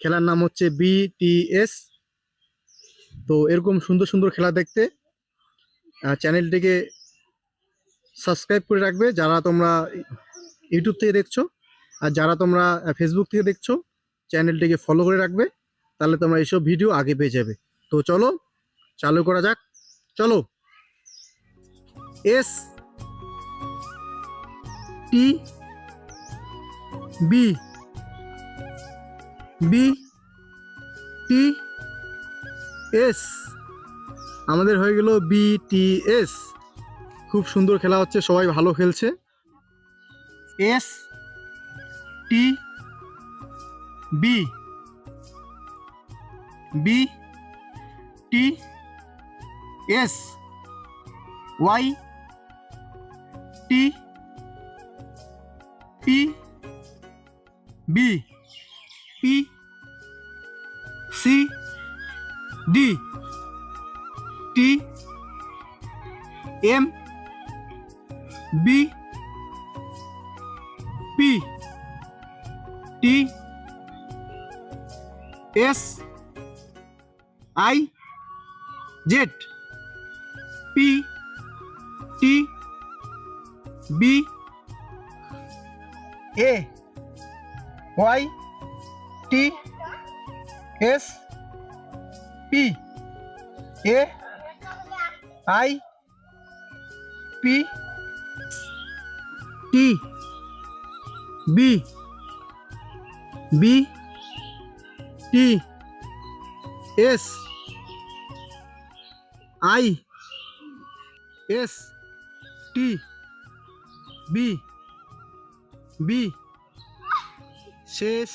খেলার নাম হচ্ছে বিটিএস। তো এরকম সুন্দর সুন্দর খেলা দেখতে চ্যানেলটিকে সাবস্ক্রাইব করে রাখবে যারা তোমরা ইউটিউব থেকে দেখছো, আর যারা তোমরা ফেসবুক থেকে দেখছো চ্যানেলটিকে ফলো করে রাখবে, তাহলে তোমরা এইসব ভিডিও আগে পেয়ে যাবে। তো চলো চালু করা যাক। চলো, S T B B T S, আমাদের হয়ে গেল বিটিএস। খুব সুন্দর খেলা হচ্ছে, সবাই ভালো খেলছে। S T B B T S Y T P B P C D T M B P T S I Z P T B A Y T S P A I P T B B T S I S T B B শেষ।